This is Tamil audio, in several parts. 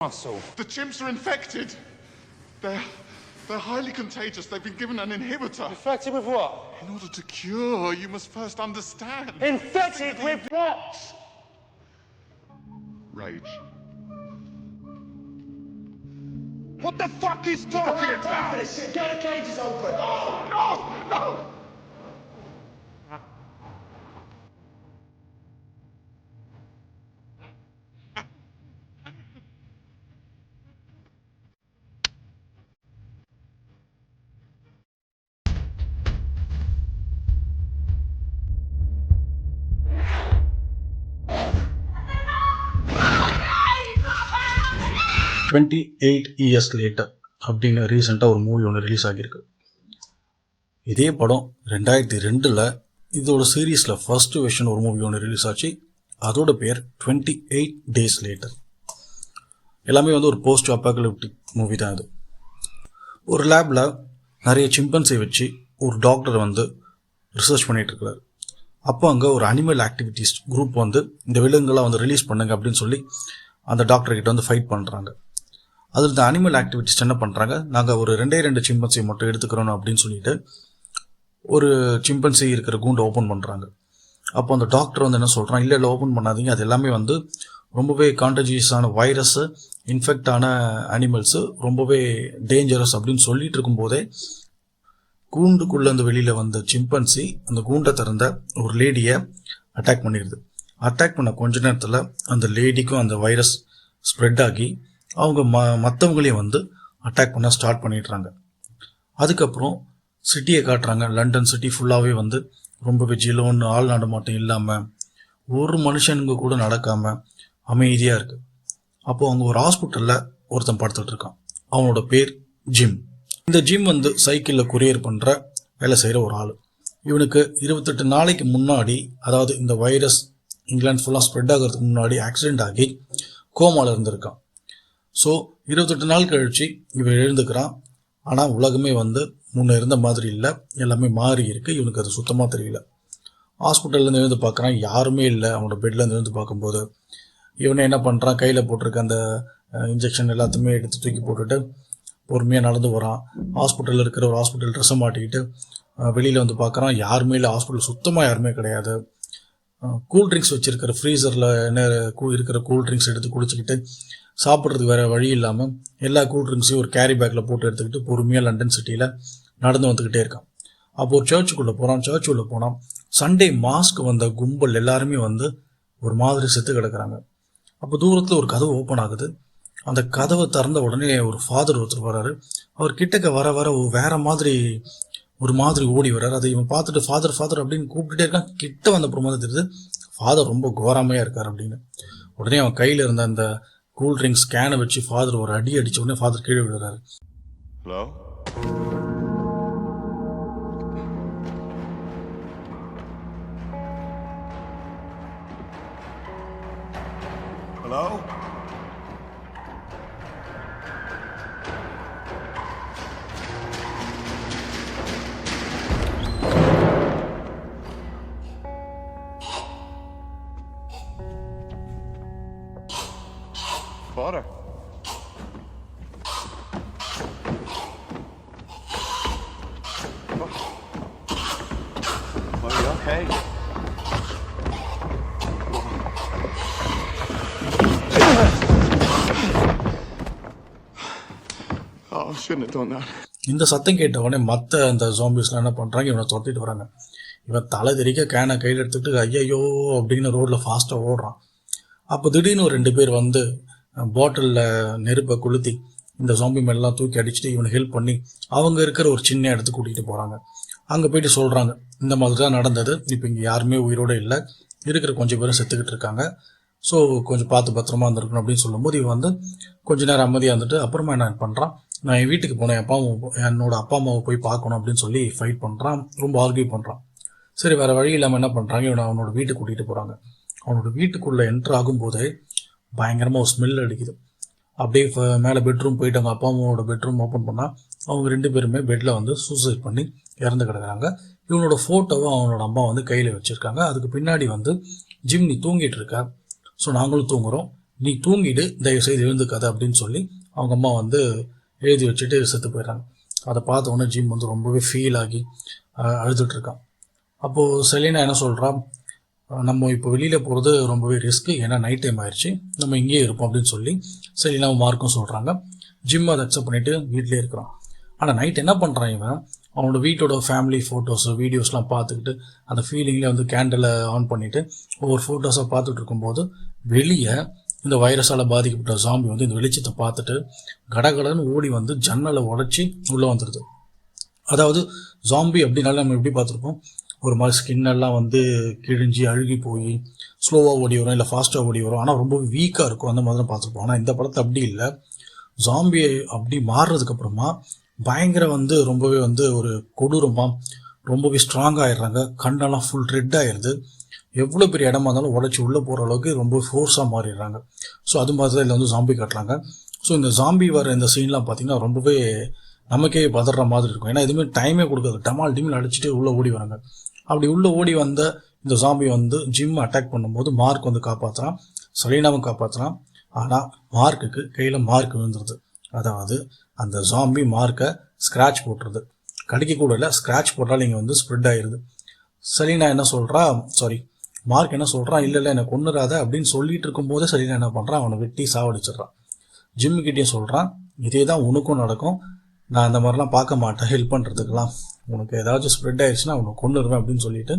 muscle. The chimps are infected. They're highly contagious. They've been given an inhibitor. Infected with what? In order to cure, you must first understand. Infected with what? Rage. What the fuck is talking about? Get the cages open. No! 28 years later அப்படின்னு ரீசெண்டாக ஒரு மூவி ஒன்று ரிலீஸ் ஆகியிருக்கு. இதே படம் 2002 இதோட சீரீஸில் ஃபர்ஸ்ட் வெர்ஷன் ஒரு மூவி ஒன்று ரிலீஸ் ஆச்சு. அதோட பேர் 28 டேஸ் லேட்டர். எல்லாமே ஒரு போஸ்ட் அப்பாகலிப்டிக் மூவி தான். அது ஒரு லேபில் நிறைய சிம்பன்ஸை வச்சு ஒரு டாக்டர் ரிசர்ச் பண்ணிகிட்டு இருக்கிறார். அப்போ அங்கே ஒரு அனிமல் ஆக்டிவிட்டிஸ் குரூப் இந்த விலங்குகளை ரிலீஸ் பண்ணுங்க அப்படின்னு சொல்லி அந்த டாக்டர்கிட்ட ஃபைட் பண்ணுறாங்க. அதில் இந்த அனிமல் ஆக்டிவிட்டிஸ் என்ன பண்ணுறாங்க, நாங்கள் ஒரு 2 சிம்பன்சி மட்டும் எடுத்துக்கிறோம் அப்படின்னு சொல்லிட்டு ஒரு சிம்பன்சி இருக்கிற கூண்டை ஓப்பன் பண்ணுறாங்க. அப்போ அந்த டாக்டர் என்ன சொல்கிறான், இல்லை ஓப்பன் பண்ணாதீங்க, அது எல்லாமே ரொம்பவே கான்டஜியஸான வைரஸ், இன்ஃபெக்ட் ஆன அனிமல்ஸு, ரொம்பவே டேஞ்சரஸ் அப்படின்னு சொல்லிட்டு இருக்கும்போதே கூண்டுக்குள்ளே வெளியில் வந்த சிம்பன்சி அந்த கூண்டை திறந்த ஒரு லேடியை அட்டாக் பண்ணிடுது. அட்டாக் பண்ண கொஞ்ச நேரத்தில் அந்த லேடிக்கும் அந்த வைரஸ் ஸ்ப்ரெட் ஆகி அவங்க மற்றவங்களையும் அட்டாக் பண்ண ஸ்டார்ட் பண்ணிடுறாங்க. அதுக்கப்புறம் சிட்டியை காட்டுறாங்க. லண்டன் சிட்டி ஃபுல்லாகவே ரொம்பவே ஜிலோன்னு ஆள் நடமாட்டம் இல்லாமல் ஒரு மனுஷனுங்க கூட நடக்காமல் அமைதியாக இருக்குது. அப்போது அவங்க ஒரு ஹாஸ்பிட்டலில் ஒருத்தன் படுத்துட்டு இருக்கான். அவனோட பேர் ஜிம். இந்த ஜிம் சைக்கிளில் கொரியர் பண்ணுற வேலை செய்கிற ஒரு ஆள். இவனுக்கு 28 நாளைக்கு முன்னாடி, அதாவது இந்த வைரஸ் இங்கிலாந்து ஃபுல்லாக ஸ்ப்ரெட் ஆகிறதுக்கு முன்னாடி ஆக்சிடெண்ட் ஆகி கோமாவில் இருந்திருக்கான். ஸோ 28 நாள் கழித்து இவன் எழுந்துக்கிறான். ஆனால் உலகமே முன்னே இருந்த மாதிரி இல்லை, எல்லாமே மாறி இருக்குது. இவனுக்கு அது சுத்தமாக தெரியல. ஹாஸ்பிட்டல்லேருந்து எழுந்து பார்க்குறான், யாருமே இல்லை. அவனோட பெட்லேருந்து எழுந்து பார்க்கும்போது இவனை என்ன பண்ணுறான், கையில் போட்டிருக்க அந்த இன்ஜெக்ஷன் எல்லாத்தையுமே எடுத்து தூக்கி போட்டுட்டு பொறுமையாக நடந்து வரான். ஹாஸ்பிட்டலில் இருக்கிற ஒரு ஹாஸ்பிட்டல் ட்ரெஸ்ஸை மாட்டிக்கிட்டு வெளியில் பார்க்குறான், யாருமே இல்லை. ஹாஸ்பிட்டல் சுத்தமாக யாருமே கிடையாது. கூல்ட்ரிங்க்ஸ் வச்சுருக்கிற ஃப்ரீசரில் என்ன இருக்கிற கூல்ட்ரிங்க்ஸ் எடுத்து குடிச்சிக்கிட்டு சாப்பிட்றதுக்கு வேறு வழி இல்லாமல் எல்லா கூல்ட்ரிங்க்ஸையும் ஒரு கேரி பேக்கில் போட்டு எடுத்துக்கிட்டு பொறுமையாக லண்டன் சிட்டியில் நடந்து வந்துக்கிட்டே இருக்கான். அப்போது ஒரு சர்ச்சுக்குள்ளே போகிறான். சர்ச்சுக்குள்ளே போனால் சண்டே மாஸ்க்கு வந்த கும்பல் எல்லாருமே ஒரு மாதிரி செத்து கிடக்கிறாங்க. அப்போ தூரத்தில் ஒரு கதவு ஓப்பன் ஆகுது. அந்த கதவை திறந்த உடனே ஒரு ஃபாதர் ஒருத்தர் வர்றாரு. அவர் கிட்டக்க வர ஒரு மாதிரி ஓடி வர்றாரு. அதை இவன் பார்த்துட்டு ஃபாதர் ஃபாதர் அப்படின்னு கூப்பிட்டுட்டே இருக்கான். கிட்ட வந்த அப்புறமா தான் தெரியுது ஃபாதர் ரொம்ப கோராமையாக இருக்கார் அப்படின்னு. உடனே அவன் கையில் இருந்த அந்த கூல்ட்ரிங்க்ஸ் கேனை வச்சு ஃபாதர் ஒரு அடி அடித்த உடனே ஃபாதர் கீழே விடுறாரு. Hello? Hello? Father. Are you okay? Oh, I shouldn't have done that. இந்த சத்தம் கேட்ட உடனே மற்ற அந்த ஜாம்பிஸ்லாம் என்ன பண்ணுறாங்க, இவனை துரத்திட்டு வராங்க. இவன் தலை தெறிக்க கேனை கையில் எடுத்துக்கிட்டு ஐயோ அப்படின்னு ரோட்டில் ஃபாஸ்ட்டாக ஓடுறான். அப்போ திடீர்னு ஒரு 2 பேர் பாட்டிலில் நெருப்பை கொளுத்தி இந்த ஜாம்பி மேலாம் தூக்கி அடிச்சுட்டு இவனை ஹெல்ப் பண்ணி அவங்க இருக்கிற ஒரு சின்ன இடத்துக்கு கூட்டிகிட்டு போகிறாங்க. அங்கே போயிட்டு சொல்கிறாங்க, இந்த மாதிரி தான் நடந்தது, இப்போ இங்கே யாருமே உயிரோடு இல்லை, இருக்கிற கொஞ்சம் பேரும் செத்துக்கிட்டு இருக்காங்க, ஸோ கொஞ்சம் பார்த்து பத்திரமா இருந்திருக்கணும் அப்படின்னு சொல்லும்போது இவன் கொஞ்சம் நேரம் அமைதியாக இருந்துட்டு அப்புறமா என்ன பண்ணுறான், நான் என் வீட்டுக்கு போனேன், என்னோட அப்பா அம்மாவை போய் பார்க்கணும் அப்படின்னு சொல்லி ஃபைட் பண்ணுறான், ரொம்ப ஆர்கியூ பண்ணுறான். சரி வேறு வழி இல்லாமல் என்ன பண்ணுறாங்க, இவனை அவனோட வீட்டுக்கு கூட்டிகிட்டு போகிறாங்க. அவனோட வீட்டுக்குள்ளே என்ட்ரு ஆகும்போதே பயங்கரமாக ஒரு ஸ்மெல் அடிக்குது. அப்படியே மேலே பெட்ரூம் போயிட்டு அவங்க அப்பா அம்மாவோட பெட்ரூம் ஓப்பன் பண்ணால் அவங்க 2 பேருமே பெட்டில் சூசைட் பண்ணி இறந்து கிடக்குறாங்க. இவனோட ஃபோட்டோவை அவனோட அம்மா கையில் வச்சுருக்காங்க. அதுக்கு பின்னாடி ஜிம் நீ தூங்கிட்டு இருக்க, ஸோ நாங்களும் தூங்குகிறோம், நீ தூங்கிடு, தயவுசெய்து எழுந்துக்காத அப்படின்னு சொல்லி அவங்க அம்மா வந்து எழுதி வச்சுட்டு செத்து போயிடுறாங்க. அதை பார்த்த உடனே ஜிம் வந்து ரொம்பவே ஃபீல் ஆகி அழுதுட்ருக்கான். அப்போது செலினா என்ன சொல்கிறா, நம்ம இப்போ வெளியில் போகிறது ரொம்பவே ரிஸ்க்கு, ஏன்னா நைட் டைம் ஆயிடுச்சு, நம்ம இங்கேயே இருப்போம் அப்படின்னு சொல்லி செலினாவும் மார்க்கும் சொல்கிறாங்க. ஜிம் அதை அக்செப்ட் பண்ணிவிட்டு வீட்டிலே இருக்கிறான். ஆனால் நைட் என்ன பண்ணுறான், இவன் அவனோட வீட்டோட ஃபேமிலி ஃபோட்டோஸு வீடியோஸ்லாம் பார்த்துக்கிட்டு அந்த ஃபீலிங்கில் வந்து கேண்டலை ஆன் பண்ணிவிட்டு ஒவ்வொரு ஃபோட்டோஸாக பார்த்துட்டு இருக்கும்போது வெளியே இந்த வைரஸால் பாதிக்கப்பட்ட ஜாம்பி வந்து இந்த வெளிச்சத்தை பார்த்துட்டு கடகடன்னு ஓடி வந்து ஜன்னலை உடச்சி உள்ளே வந்துடுது. அதாவது ஜாம்பி அப்படின்னால நம்ம எப்படி பார்த்துருப்போம், ஒரு மாதிரி ஸ்கின்னெல்லாம் வந்து கிழிஞ்சி அழுகி போய் ஸ்லோவாக ஓடி வரும், இல்லை ஃபாஸ்ட்டாக ஓடி வரும், ஆனால் ரொம்ப வீக்காக இருக்கும், அந்த மாதிரி தான் பார்த்துருப்போம். ஆனால் இந்த படத்தை அப்படி இல்லை. ஜாம்பி அப்படி மாறுறதுக்கப்புறமா பயங்கர வந்து ரொம்பவே வந்து ஒரு கொடூரமாக ரொம்பவே ஸ்ட்ராங் ஆகிடுறாங்க. கண்ணெல்லாம் ஃபுல் ரெட் ஆகிடுது. எவ்வளோ பெரிய இடமா இருந்தாலும் உடச்சி உள்ளே போகிற அளவுக்கு ரொம்ப ஃபோர்ஸாக மாறிடுறாங்க. ஸோ அது மாதிரி தான் இதில் வந்து ஜாம்பி காட்டுறாங்க. ஸோ இந்த ஜாம்பி வர இந்த சீன்லாம் பார்த்திங்கன்னா ரொம்பவே நமக்கே பதற மாதிரி இருக்கும். ஏன்னா எதுவுமே டைமே கொடுக்காது, டமால் டீமில் அடிச்சுட்டு உள்ளே ஓடி வராங்க. அப்படி உள்ளே ஓடி வந்த இந்த ஜாம்பி வந்து ஜிம் அட்டாக் பண்ணும்போது மார்க் வந்து காப்பாற்றுறான், செலினாவும் காப்பாற்றுறான். ஆனால் மார்க்குக்கு கையில் மார்க் விழுந்துருது. அதாவது அந்த ஜாம்பி மார்க்கை ஸ்க்ராட்ச் போட்டுருது. கடிக்க கூட இல்லை, ஸ்க்ராட்ச் போட்டால் இங்கே வந்து ஸ்ப்ரெட் ஆகிடுது. செலினா என்ன சொல்கிறா, மார்க் என்ன சொல்கிறான், இல்லை என்னை கொன்னுறாத அப்படின்னு சொல்லிட்டு இருக்கும்போதே செலினா என்ன பண்ணுறான், அவனை வெட்டி சாவடிச்சிட்றான். ஜிம்முக்கிட்டேயும் சொல்கிறான், இதே தான் உனக்கும் நடக்கும், நான் அந்த மாதிரிலாம் பார்க்க மாட்டேன், ஹெல்ப் பண்ணுறதுக்கெலாம், உனக்கு ஏதாச்சும் ஸ்ப்ரெட் ஆயிடுச்சுன்னா அவனை கொன்னுருவேன் அப்படின்னு சொல்லிட்டு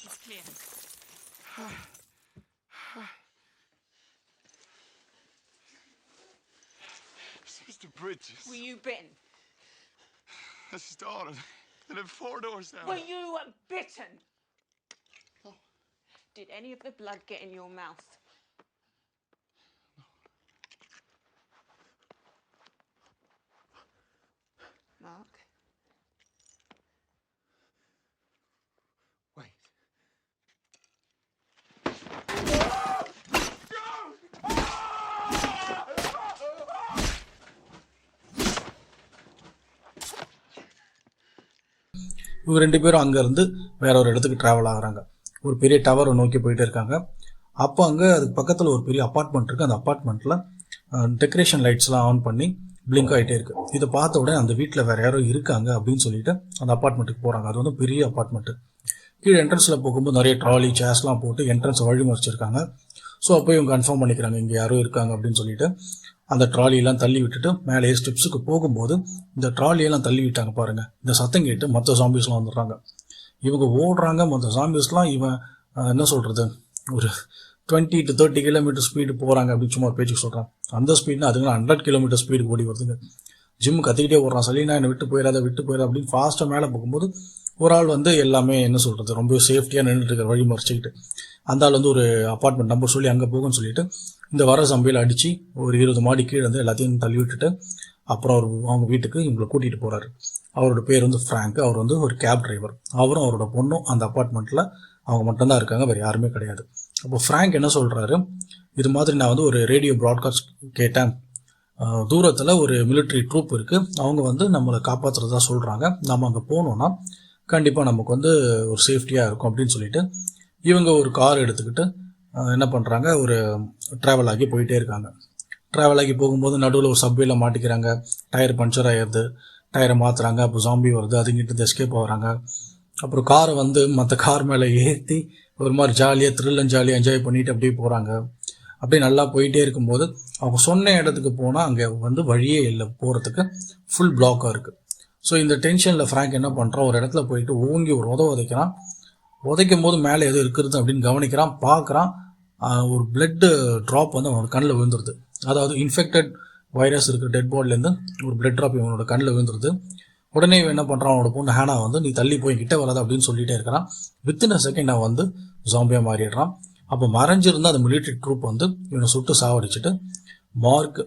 It's clear. Mr. Bridges. Were you bitten? I started. And then 4 doors down. Were you bitten? No. Did any of the blood get in your mouth? No. Mark? Wait. இவங்க 2 பேரும் அங்கேருந்து வேற ஒரு இடத்துக்கு ட்ராவல் ஆகுறாங்க. ஒரு பெரிய டவரை நோக்கி போயிட்டு இருக்காங்க. அப்போ அங்கே அதுக்கு பக்கத்தில் ஒரு பெரிய அப்பார்ட்மெண்ட் இருக்குது. அந்த அப்பார்ட்மெண்ட்டில் டெக்கரேஷன் லைட்ஸ்லாம் ஆன் பண்ணி பிளிங்க் ஆகிட்டே இருக்குது. இதை பார்த்த உடனே அந்த வீட்டில் வேறு யாரோ இருக்காங்க அப்படின்னு சொல்லிட்டு அந்த அப்பார்ட்மெண்ட்டுக்கு போகிறாங்க. அது வந்து பெரிய அப்பார்ட்மெண்ட்டு. கீழே என்ட்ரன்ஸில் போகும்போது நிறைய ட்ராலி சேர்ஸ்லாம் போட்டு என்ட்ரன்ஸை வழிமறிச்சிருக்காங்க. ஸோ அப்போ இவங்க கன்ஃபார்ம் பண்ணிக்கிறாங்க இங்கே யாரோ இருக்காங்க அப்படின்னு சொல்லிட்டு அந்த ட்ராலியெல்லாம் தள்ளி விட்டுட்டு மேலே ஸ்டெப்ஸுக்கு போகும்போது இந்த ட்ராலியெல்லாம் தள்ளி விட்டாங்க பாருங்கள். இந்த சத்தம் கேட்டு மற்ற ஜாம்பிஸ்லாம் வந்துடுறாங்க. இவங்க ஓடுறாங்க. மற்ற ஜாம்பிஸ்லாம் இவன் என்ன சொல்கிறது, ஒரு 20 to 30 கிலோமீட்டர் ஸ்பீடு போகிறாங்க அப்படின்னு சும்மா ஒரு பேச்சுக்கு சொல்கிறான். அந்த ஸ்பீட்னா அதுங்க 100 கிலோமீட்டர் ஸ்பீடு ஓடி வருதுங்க. ஜிம் கத்திக்கிட்டே ஓடுறான், செலினா என்னை விட்டு போயிடாத அப்படின்னு ஃபாஸ்ட்டாக மேலே போகும்போது ஒரு ஆள் வந்து எல்லாமே என்ன சொல்கிறது ரொம்ப சேஃப்டியாக நின்றுட்டு இருக்கிற வழி மறைச்சிக்கிட்டு அந்த ஆள் வந்து ஒரு அப்பார்ட்மெண்ட் நம்பர் சொல்லி அங்கே போகும்னு சொல்லிட்டு இந்த வர சம்பையில் அடித்து ஒரு 20 மாடி கீழே வந்து எல்லாத்தையும் தள்ளி விட்டுட்டு அப்புறம் அவர் அவங்க வீட்டுக்கு இவங்களை கூட்டிகிட்டு போகிறாரு. அவரோட பேர் வந்து ஃப்ராங்க். அவர் வந்து ஒரு கேப் டிரைவர். அவரும் அவரோட பொண்ணும் அந்த அப்பார்ட்மெண்ட்டில் அவங்க மட்டும்தான் இருக்காங்க, வேறு யாருமே கிடையாது. அப்போ ஃப்ராங்க் என்ன சொல்கிறாரு, இது மாதிரி நான் வந்து ஒரு ரேடியோ ப்ராட்காஸ்ட் கேட்டேன், தூரத்தில் ஒரு மிலிட்ரி ட்ரூப் இருக்குது, அவங்க வந்து நம்மளை காப்பாற்றுறதா சொல்கிறாங்க, நம்ம அங்கே போனோன்னா கண்டிப்பாக நமக்கு வந்து ஒரு சேஃப்டியாக இருக்கும் அப்படின்னு சொல்லிட்டு இவங்க ஒரு கார் எடுத்துக்கிட்டு என்ன பண்ணுறாங்க, ஒரு ட்ராவல் ஆகி போயிட்டே இருக்காங்க. ட்ராவல் ஆகி போகும்போது நடுவில் ஒரு சப்வேல மாட்டிக்கிறாங்க. டயர் பஞ்சர் ஆகிடுது. டயரை மாற்றுறாங்க. அப்போ ஜாம்பி வருது, அதுங்கிட்ட எஸ்கேப் ஆகுறாங்க. அப்புறம் காரை வந்து மற்ற கார் மேலே ஏற்றி ஒரு மாதிரி ஜாலியாக என்ஜாய் பண்ணிட்டு அப்படியே போகிறாங்க. அப்படியே நல்லா போயிட்டே இருக்கும்போது அவங்க சொன்ன இடத்துக்கு போனால் அங்கே வந்து வழியே இல்லை, போகிறதுக்கு ஃபுல் பிளாக்காக இருக்குது. ஸோ இந்த டென்ஷனில் ஃப்ராங்க் என்ன பண்ணுறான், ஒரு இடத்துல போயிட்டு ஓங்கி ஒரு உதைக்கிறான். உதைக்கும் போது மேலே எதுவும் இருக்கிறது அப்படின்னு கவனிக்கிறான். பார்க்குறான், ஒரு பிளட்டு ட்ராப் வந்து அவனோட கண்ணில் விழுந்துருது. அதாவது இன்ஃபெக்டட் வைரஸ் இருக்கிற டெட் பாடிலேருந்து ஒரு பிளட் ட்ராப் இவனோட கண்ணில் விழுந்துருது. உடனே இவன் என்ன பண்ணுறான், அவனோட பொண்ணு ஹேனா வந்து நீ தள்ளி போய் கிட்ட வராது அப்படின்னு சொல்லிட்டே இருக்கிறான். வித்தின் அ செகண்ட் அவன் வந்து ஜாம்பியாக மாறிடுறான். அப்போ மறைஞ்சிருந்த அந்த மிலிட்ரி ட்ரூப் வந்து இவனை சுட்டு சாவடிச்சுட்டு மார்க்,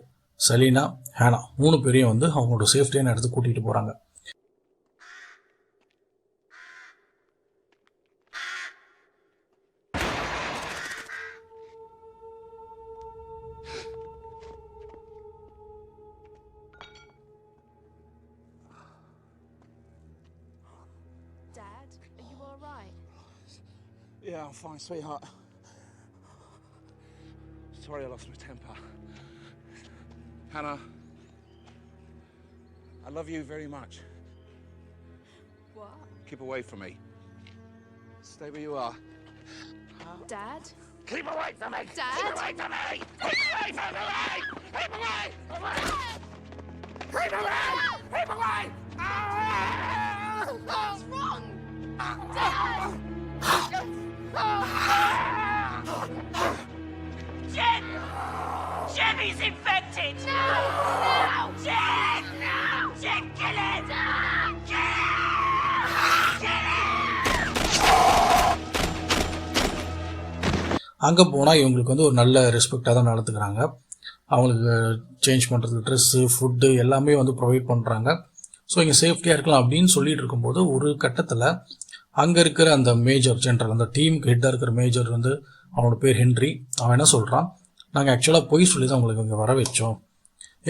செலினா, ஹேனா 3 பேரையும் வந்து அவங்களோட சேஃப்டியான இடத்துக்கு கூட்டிகிட்டு போகிறாங்க. Dad, are you all right? Yeah, I'm fine, sweetheart. Sorry I lost my temper. Hannah, I love you very much. What? Keep away from me. Stay where you are. Dad? Keep away from me! Dad? Keep away from me! Keep away from me! Keep away! Keep away! Keep away! What's wrong? Dad! Jen! Jen is infected! No! Jen! Jen, kill it! அங்கே போனால் இவங்களுக்கு வந்து ஒரு நல்ல ரெஸ்பெக்டாக தான் நடத்துக்கிறாங்க. அவங்களுக்கு சேஞ்ச் பண்ணுறதுக்கு ட்ரெஸ்ஸு, ஃபுட்டு எல்லாமே வந்து ப்ரொவைட் பண்ணுறாங்க. ஸோ இங்கே சேஃப்டியாக இருக்கலாம் அப்படின்னு சொல்லிட்டு இருக்கும்போது ஒரு கட்டத்தில் அங்கே இருக்கிற அந்த மேஜர் ஜென்ரல், அந்த டீமுக்கு ஹெட்டாக இருக்கிற மேஜர் வந்து அவனோட பேர் ஹென்ரி. அவன் என்ன சொல்கிறான், நாங்கள் ஆக்சுவலாக பொய் சொல்லி தான் உங்களுக்கு இங்கே வர வச்சோம்.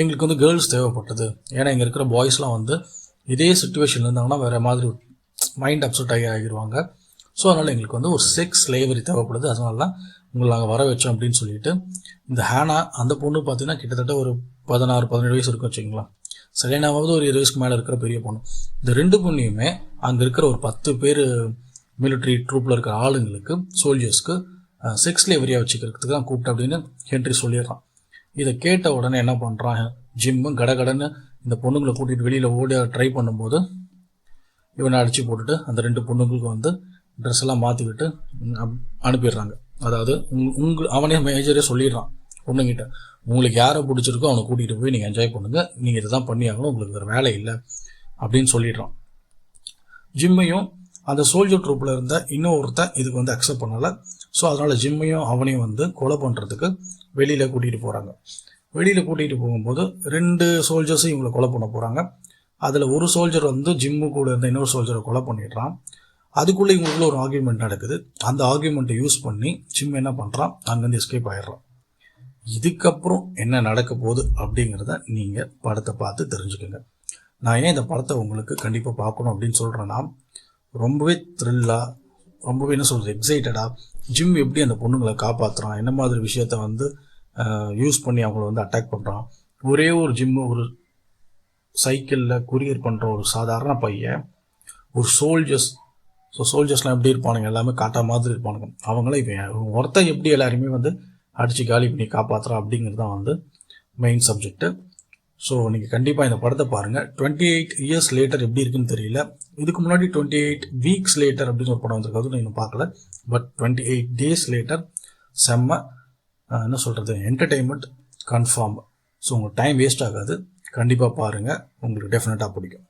எங்களுக்கு வந்து கேர்ள்ஸ் தேவைப்பட்டது. ஏன்னா இங்கே இருக்கிற பாய்ஸ்லாம் வந்து இதே சுச்சுவேஷனில் இருந்தாங்கன்னா வேறு மாதிரி மைண்ட் அப்செட் ஆகிடுவாங்க. ஸோ அதனால் எங்களுக்கு வந்து ஒரு செக்ஸ் ஸ்லேவரி தேவைப்படுது, அதனால தான் உங்களை நாங்கள் வர வச்சோம் அப்படின்னு சொல்லிட்டு இந்த ஹேனா, அந்த பொண்ணு பார்த்தீங்கன்னா கிட்டத்தட்ட ஒரு 16-17 வயசு இருக்கும் வச்சுங்களா. செலினாவது ஒரு 20 வயசுக்கு மேலே இருக்கிற பெரிய பொண்ணு. இந்த 2 பொண்ணையுமே அங்கே இருக்கிற ஒரு 10 பேர் மிலிட்ரி ட்ரூப்பில் இருக்கிற ஆளுங்களுக்கு, சோல்ஜர்ஸ்க்கு செக்ஸ் ஸ்லேவரியாக வச்சுக்கிறதுக்கு தான் கூப்பிட்டு அப்படின்னு ஹென்ரி சொல்லிடுறான். இதை கேட்ட உடனே என்ன பண்ணுறான் ஜிம்மு, கடகடன்னு இந்த பொண்ணுங்களை கூட்டிகிட்டு வெளியில் ஓடி ட்ரை பண்ணும்போது இவனை அடித்து போட்டுட்டு அந்த 2 பொண்ணுங்களுக்கு வந்து ட்ரெஸ் எல்லாம் மாற்றிக்கிட்டு அனுப்பிடுறாங்க. அதாவது அவனே மேஜரே சொல்லிடுறான் பொண்ணுங்கிட்ட, உங்களுக்கு யாரை பிடிச்சிருக்கோ அவனை கூட்டிகிட்டு போய் நீங்கள் என்ஜாய் பண்ணுங்கள், நீங்கள் இதை தான் பண்ணி ஆகணும், உங்களுக்கு வேறு வேலை இல்லை அப்படின்னு சொல்லிடுறான். ஜிம்மையும் அந்த சோல்ஜர் ட்ரூப்பில் இருந்த இன்னொருத்தன் இதுக்கு வந்து அக்செப்ட் பண்ணலை. ஸோ அதனால் ஜிம்மையும் அவனையும் வந்து கொலை பண்ணுறதுக்கு வெளியில் கூட்டிகிட்டு போகிறாங்க. வெளியில் கூட்டிகிட்டு போகும்போது 2 சோல்ஜர்ஸும் இவங்களை கொலை பண்ண போகிறாங்க. அதில் ஒரு சோல்ஜர் வந்து ஜிம்மு கூட இருந்த இன்னொரு சோல்ஜரை கொலை பண்ணிடுறான். அதுக்குள்ளே இவங்களுக்குள்ள ஒரு ஆர்கியூமெண்ட் நடக்குது. அந்த ஆர்கியூமெண்ட்டை யூஸ் பண்ணி ஜிம் என்ன பண்ணுறான், அங்கேருந்து எஸ்கேப் ஆகிடுறான். இதுக்கப்புறம் என்ன நடக்க போகுது அப்படிங்கிறத நீங்கள் படத்தை பார்த்து தெரிஞ்சுக்கோங்க. நான் ஏன் இந்த படத்தை உங்களுக்கு கண்டிப்பாக பார்க்கணும் அப்படின்னு சொல்கிறேன்னா, ரொம்பவே த்ரில்லாக, ரொம்பவே என்ன சொல்கிறது, எக்ஸைட்டடாக ஜிம் எப்படி அந்த பொண்ணுங்களை காப்பாற்றுறான், என்ன மாதிரி விஷயத்த வந்து யூஸ் பண்ணி அவங்கள வந்து அட்டாக் பண்ணுறான். ஒரே ஒரு ஜிம்மு, ஒரு சைக்கிளில் கொரியர் பண்ணுற ஒரு சாதாரண பையன், ஒரு சோல்ஜர்ஸ். ஸோ சோல்ஜர்ஸ்லாம் எப்படி இருப்பானுங்க, எல்லாமே காட்டா மாதிரி இருப்பானுங்க. அவங்களாம் இவன் ஒருத்தன் எப்படி எல்லாருமே வந்து அடித்து காலி பண்ணி காப்பாற்றுறான் அப்படிங்கிறது தான் வந்து மெயின் சப்ஜெக்ட்டு. ஸோ நீங்கள் கண்டிப்பாக இந்த படத்தை பாருங்கள். 28 இயர்ஸ் லேட்டர் எப்படி இருக்குன்னு தெரியல. இதுக்கு முன்னாடி 28 வீக்ஸ் லேட்டர் அப்படின்னு ஒரு படம் வந்திருக்காது, நான் இன்னும் பார்க்கல. பட் 28 டேஸ் லேட்டர் செம்ம என்ன சொல்கிறது, என்டர்டெயின்மெண்ட் கன்ஃபார்ம். ஸோ உங்கள் டைம் வேஸ்ட் ஆகாது, கண்டிப்பாக பாருங்கள், உங்களுக்கு டெஃபினட்டாக பிடிக்கும்.